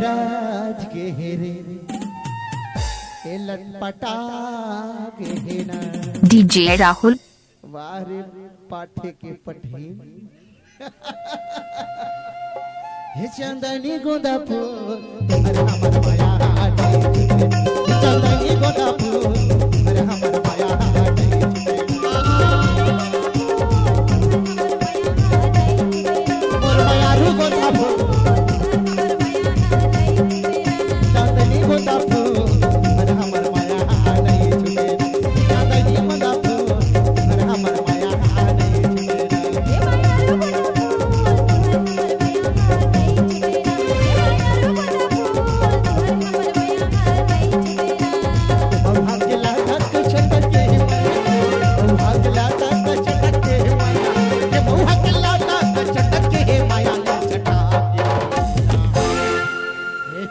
राज के हेरे लटपटा के ना डीजे राहुल वारे पाठे के पठी हे चंदनी गोंदा फूल अरे हमर माया चंदनी गोंदा फूल अरे हमर माया मोर माया रू गोंदा फूल चंदनी गोंदा फूल अरे हमर माया नहीं छुटे चंदनी गोंदा फूल अरे हमर माया नहीं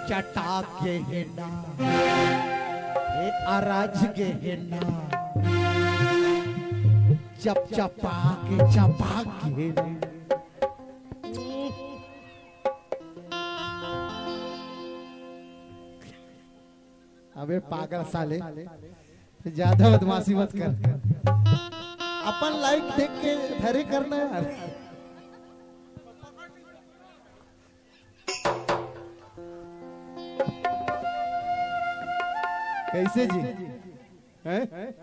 चटाक के हेना हे अराज के हेना चप चपा के अबे पागल साले ज्यादा बदमाशी मत कर अपन लाइक देख के धरे करना यार कैसे जी हैं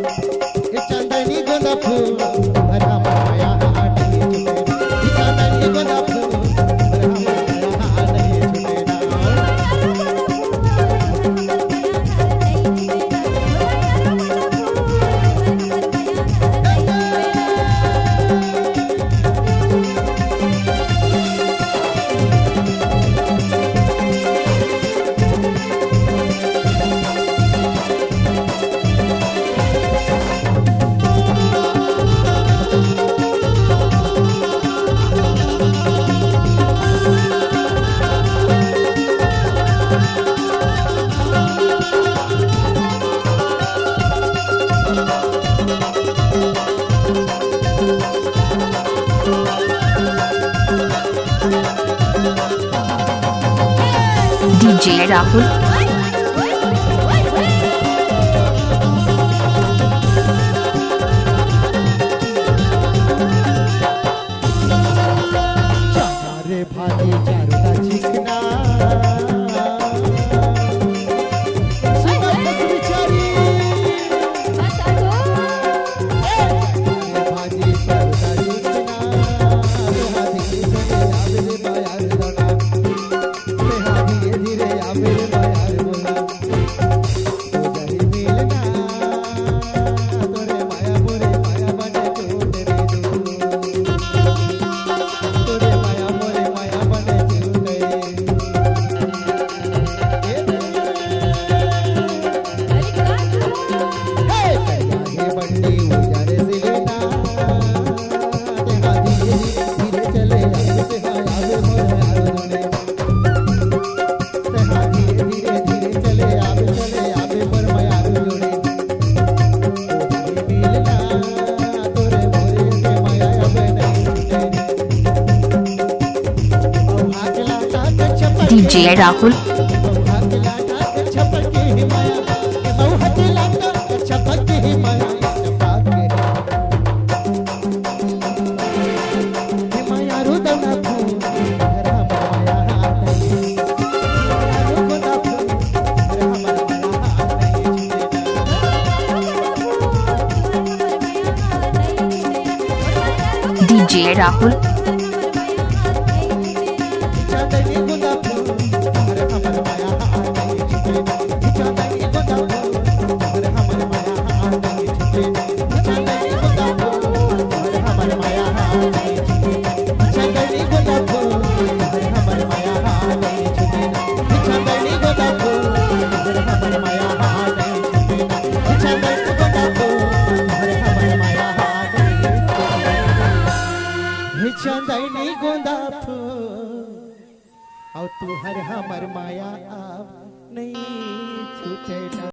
चंदनी गोंदा फूल अरे हमर माया नहीं छुटे चंदनी गोंदा फूल अरे हमर माया नहीं छुटे डीजे राहुल रे भाई चारुदा चिकना भाजी चारुदा डीजे राहुल डीजे राहुल चंदनी गोंदा फूल और तू हर हमर माया नहीं छूटे।